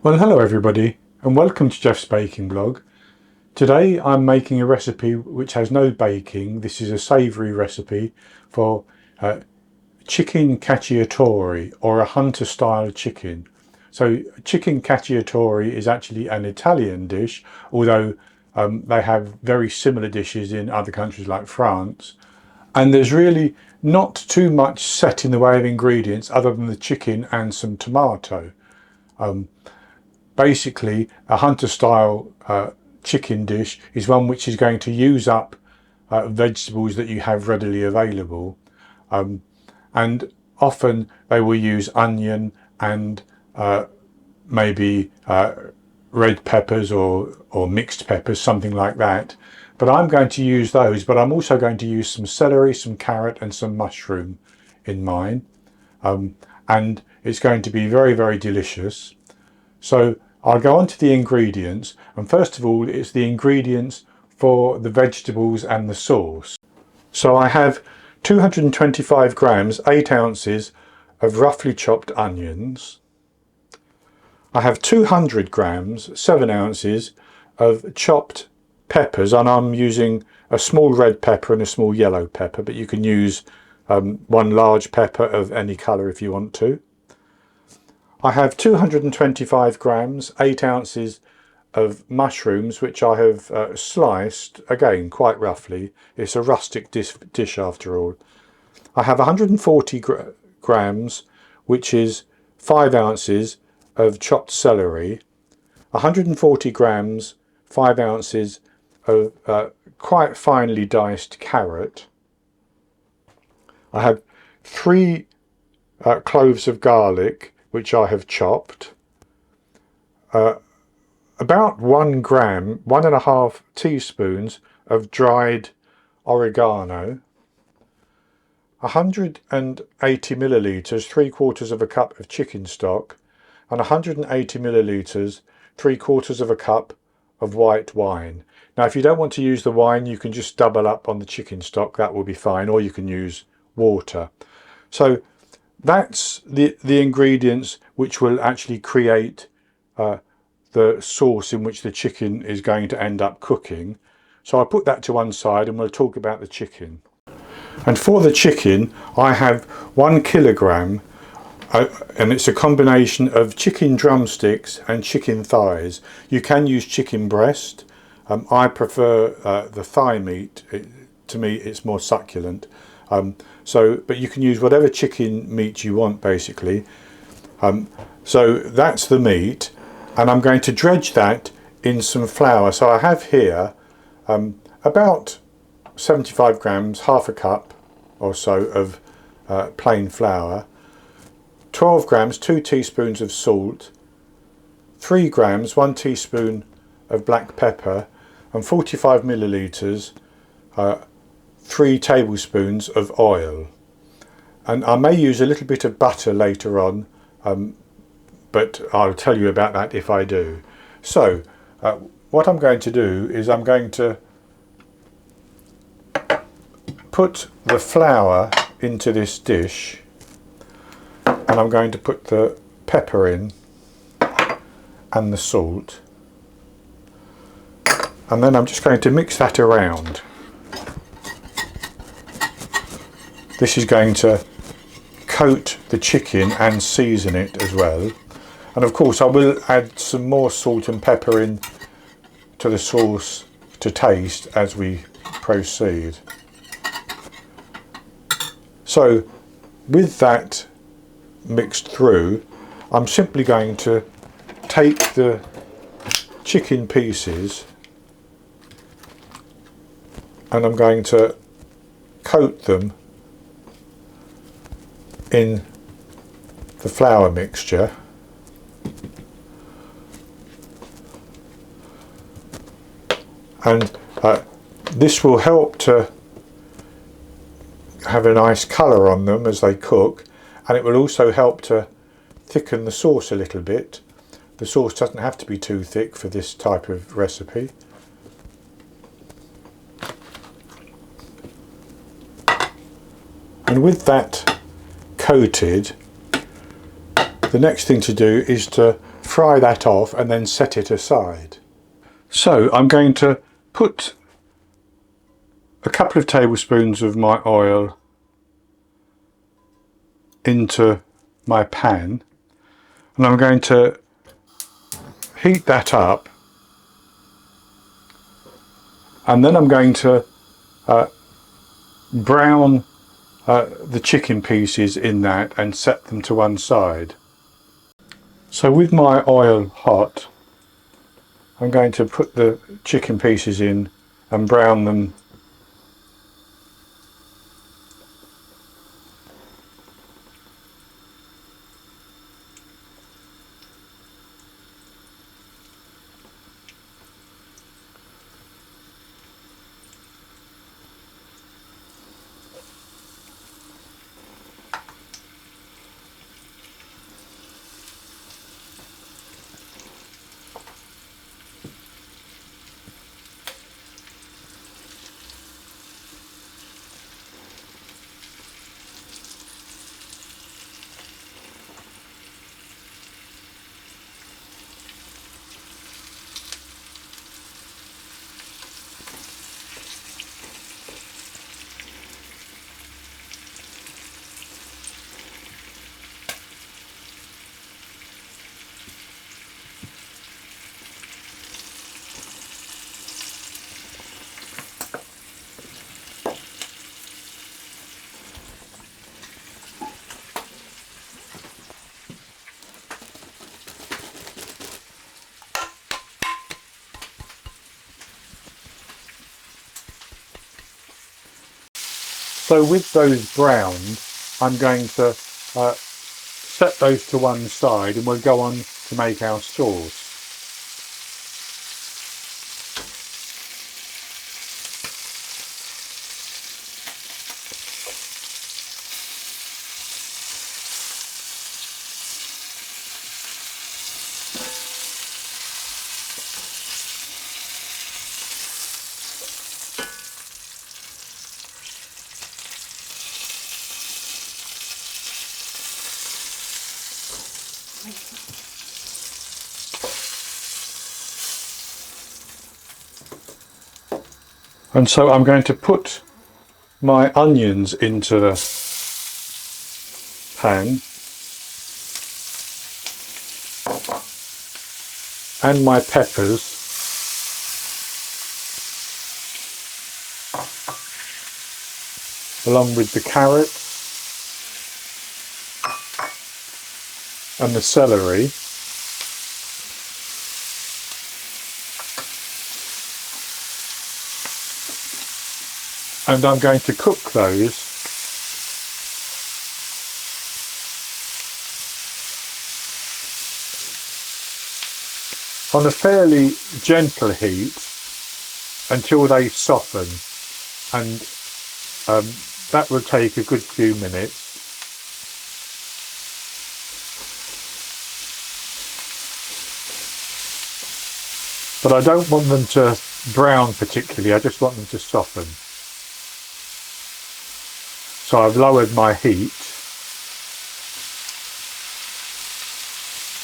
Well, hello everybody and welcome to Jeff's Baking Blog. Today I'm making a recipe which has no baking. This is a savoury recipe for chicken cacciatore, or a hunter style chicken. So chicken cacciatore is actually an Italian dish, although they have very similar dishes in other countries like France. And there's really not too much set in the way of ingredients other than the chicken and some tomato. Basically, a hunter style chicken dish is one which is going to use up vegetables that you have readily available, and often they will use onion and maybe red peppers or mixed peppers, something like that. But I'm going to use those, but I'm also going to use some celery, some carrot and some mushroom in mine, and it's going to be very, very delicious. So I'll go on to the ingredients, and first of all it's the ingredients for the vegetables and the sauce. So I have 225 grams, 8 ounces of roughly chopped onions. I have 200 grams, 7 ounces of chopped peppers, and I'm using a small red pepper and a small yellow pepper, but you can use one large pepper of any colour if you want to. I have 225 grams, 8 ounces of mushrooms, which I have sliced, again quite roughly. It's a rustic dish after all. I have 140 grams, which is 5 ounces of chopped celery, 140 grams, 5 ounces of quite finely diced carrot. I have 3 cloves of garlic, which I have chopped, about 1 gram, 1.5 teaspoons of dried oregano, 180 millilitres, 3/4 of a cup of chicken stock, and 180 millilitres, 3/4 of a cup of white wine. Now if you don't want to use the wine, you can just double up on the chicken stock, that will be fine, or you can use water. So that's the ingredients which will actually create the sauce in which the chicken is going to end up cooking. So I'll put that to one side and we'll talk about the chicken. And for the chicken I have 1 kilogram, and it's a combination of chicken drumsticks and chicken thighs. You can use chicken breast. I prefer the thigh meat. To me it's more succulent. But you can use whatever chicken meat you want basically. So that's the meat, and I'm going to dredge that in some flour. So I have here about 75 grams, half a cup or so of plain flour, 12 grams, 2 teaspoons of salt, 3 grams, 1 teaspoon of black pepper, and 45 millilitres, 3 tablespoons of oil. And I may use a little bit of butter later on, but I'll tell you about that if I do. So what I'm going to do is I'm going to put the flour into this dish, and I'm going to put the pepper in and the salt, and then I'm just going to mix that around. This is going to coat the chicken and season it as well. And of course I will add some more salt and pepper in to the sauce to taste as we proceed. So with that mixed through, I'm simply going to take the chicken pieces and I'm going to coat them in the flour mixture, and this will help to have a nice colour on them as they cook, and it will also help to thicken the sauce a little bit. The sauce doesn't have to be too thick for this type of recipe. And with that coated, the next thing to do is to fry that off and then set it aside. So I'm going to put a couple of tablespoons of my oil into my pan, and I'm going to heat that up, and then I'm going to brown the chicken pieces in that and set them to one side. So with my oil hot, I'm going to put the chicken pieces in and brown them . So with those browned, I'm going to set those to one side, and we'll go on to make our sauce. And so I'm going to put my onions into the pan and my peppers, along with the carrots and the celery. And I'm going to cook those on a fairly gentle heat until they soften, and that will take a good few minutes. But I don't want them to brown particularly, I just want them to soften. So I've lowered my heat,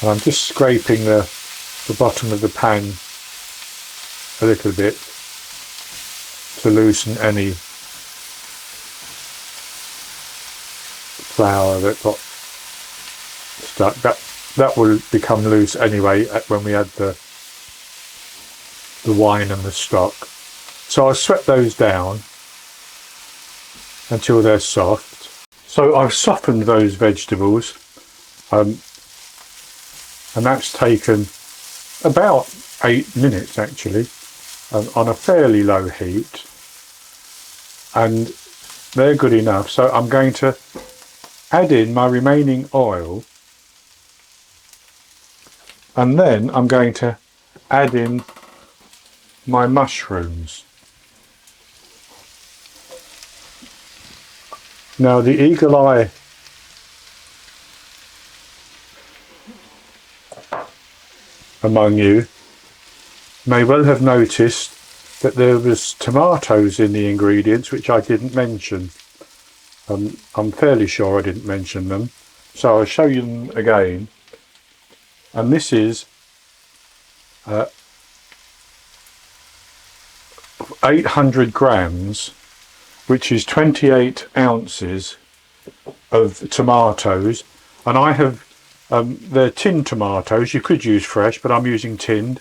and I'm just scraping the bottom of the pan a little bit to loosen any flour that got stuck. That will become loose anyway when we add the wine and the stock. So I'll sweat those down until they're soft. So I've softened those vegetables, and that's taken about 8 minutes actually, on a fairly low heat, and they're good enough. So I'm going to add in my remaining oil, and then I'm going to add in my mushrooms. Now the eagle eye among you may well have noticed that there was tomatoes in the ingredients which I didn't mention. I'm fairly sure I didn't mention them, so I'll show you them again. and this is 800 grams, which is 28 ounces of tomatoes. And I have they're tinned tomatoes. You could use fresh, but I'm using tinned,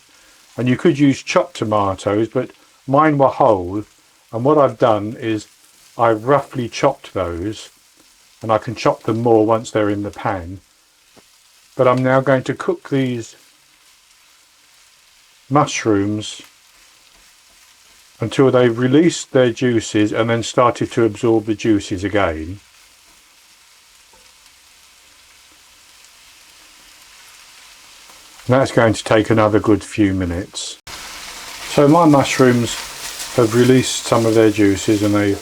and you could use chopped tomatoes, but mine were whole. And what I've done is I've roughly chopped those, and I can chop them more once they're in the pan. But I'm now going to cook these mushrooms until they've released their juices and then started to absorb the juices again. And that's going to take another good few minutes. So my mushrooms have released some of their juices and they've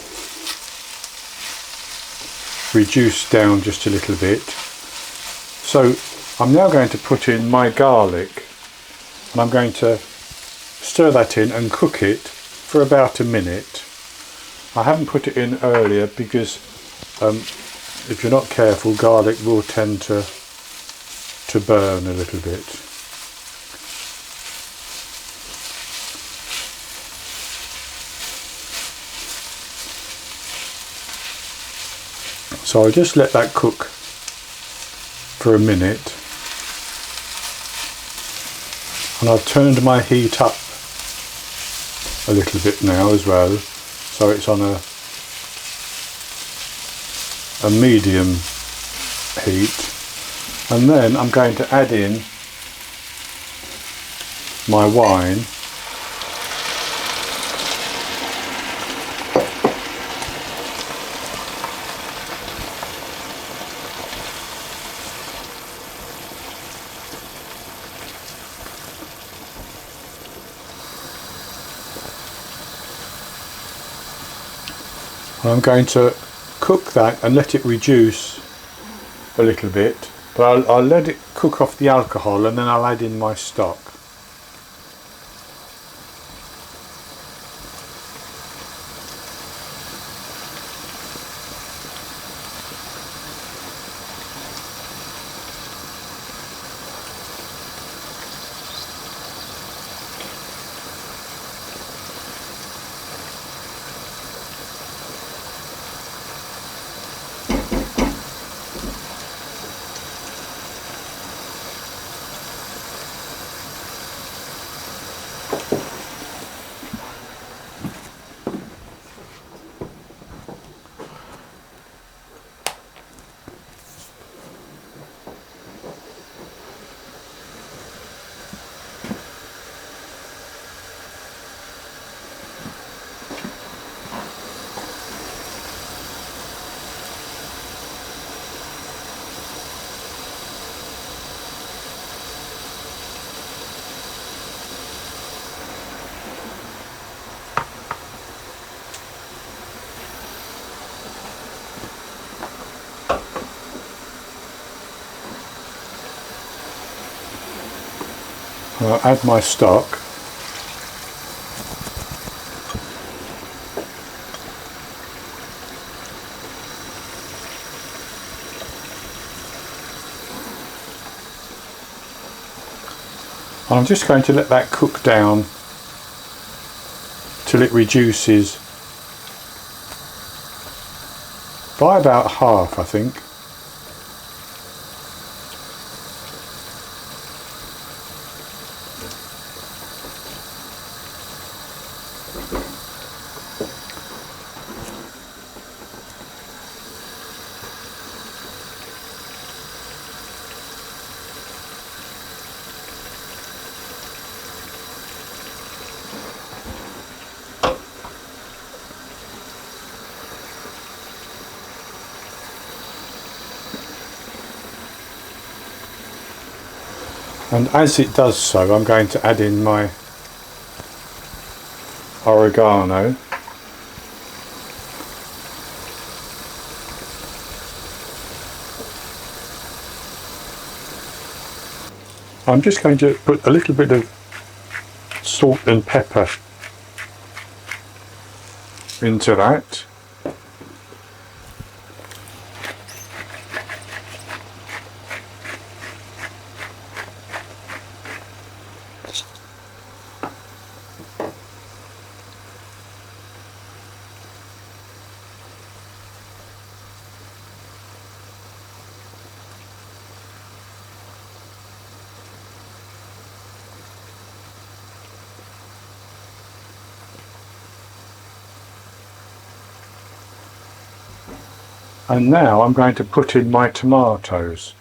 reduced down just a little bit. So I'm now going to put in my garlic, and I'm going to stir that in and cook it for about a minute. I haven't put it in earlier because if you're not careful, garlic will tend to burn a little bit. So I'll just let that cook for a minute, and I've turned my heat up a little bit now as well, so it's on a medium heat. And then I'm going to add in my wine. I'm going to cook that and let it reduce a little bit, but I'll let it cook off the alcohol, and then I'll add in my stock. I'll add my stock. I'm just going to let that cook down till it reduces by about half, I think. And as it does so, I'm going to add in my oregano. I'm just going to put a little bit of salt and pepper into that. And now I'm going to put in my tomatoes.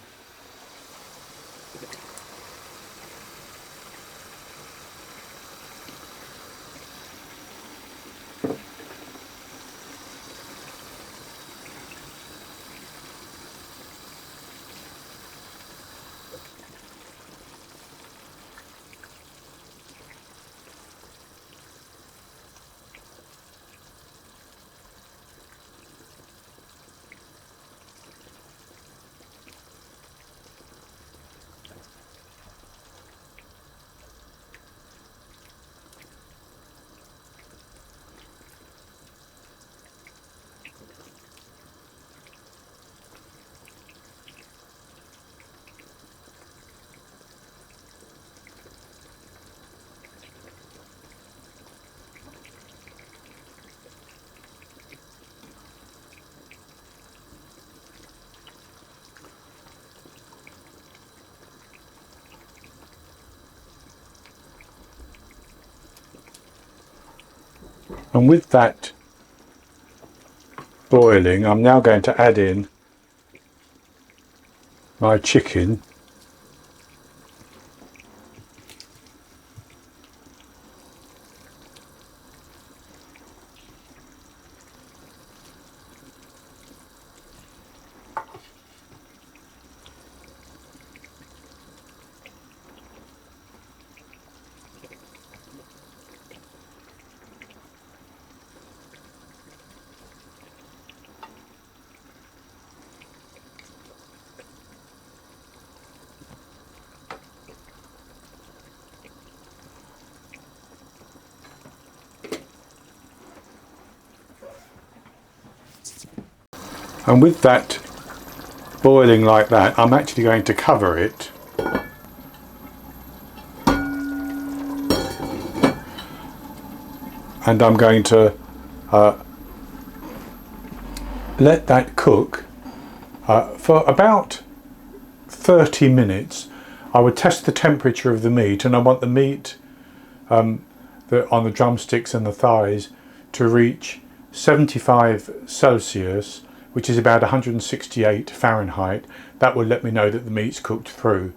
And with that boiling, I'm now going to add in my chicken. And with that boiling like that, I'm actually going to cover it and I'm going to let that cook for about 30 minutes. I would test the temperature of the meat, and I want the meat on the drumsticks and the thighs to reach 75 Celsius, which is about 168 Fahrenheit. That will let me know that the meat's cooked through.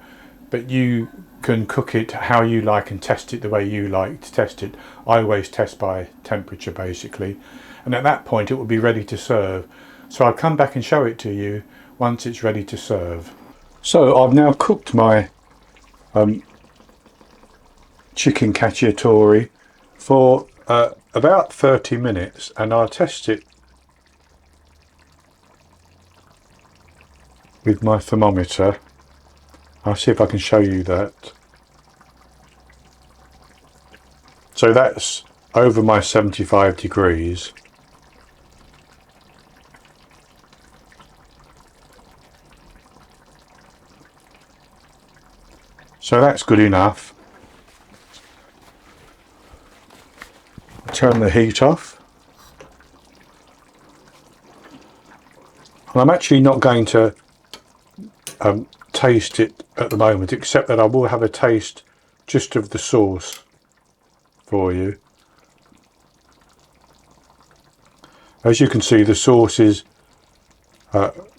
But you can cook it how you like and test it the way you like to test it. I always test by temperature basically. And at that point it will be ready to serve. So I'll come back and show it to you once it's ready to serve. So I've now cooked my chicken cacciatore for about 30 minutes, and I'll test it with my thermometer. I'll see if I can show you that. So that's over my 75 degrees. So that's good enough. Turn the heat off. And I'm actually not going to taste it at the moment, except that I will have a taste just of the sauce for you. As you can see, the sauce is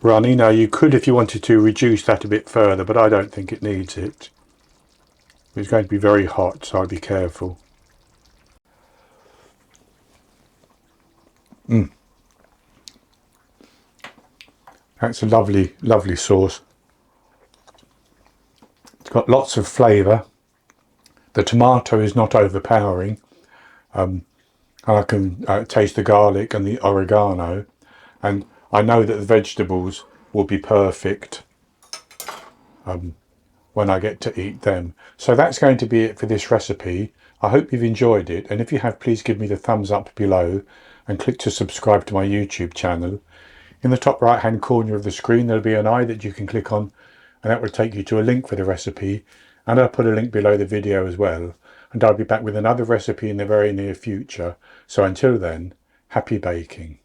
runny. Now you could, if you wanted to, reduce that a bit further, but I don't think it needs it. It's going to be very hot, so I'd be careful. That's a lovely, lovely sauce. It's got lots of flavour. The tomato is not overpowering. And I can taste the garlic and the oregano. And I know that the vegetables will be perfect when I get to eat them. So that's going to be it for this recipe. I hope you've enjoyed it. And if you have, please give me the thumbs up below and click to subscribe to my YouTube channel. In the top right hand corner of the screen there'll be an eye that you can click on, and that will take you to a link for the recipe, and I'll put a link below the video as well. And I'll be back with another recipe in the very near future. So until then, happy baking.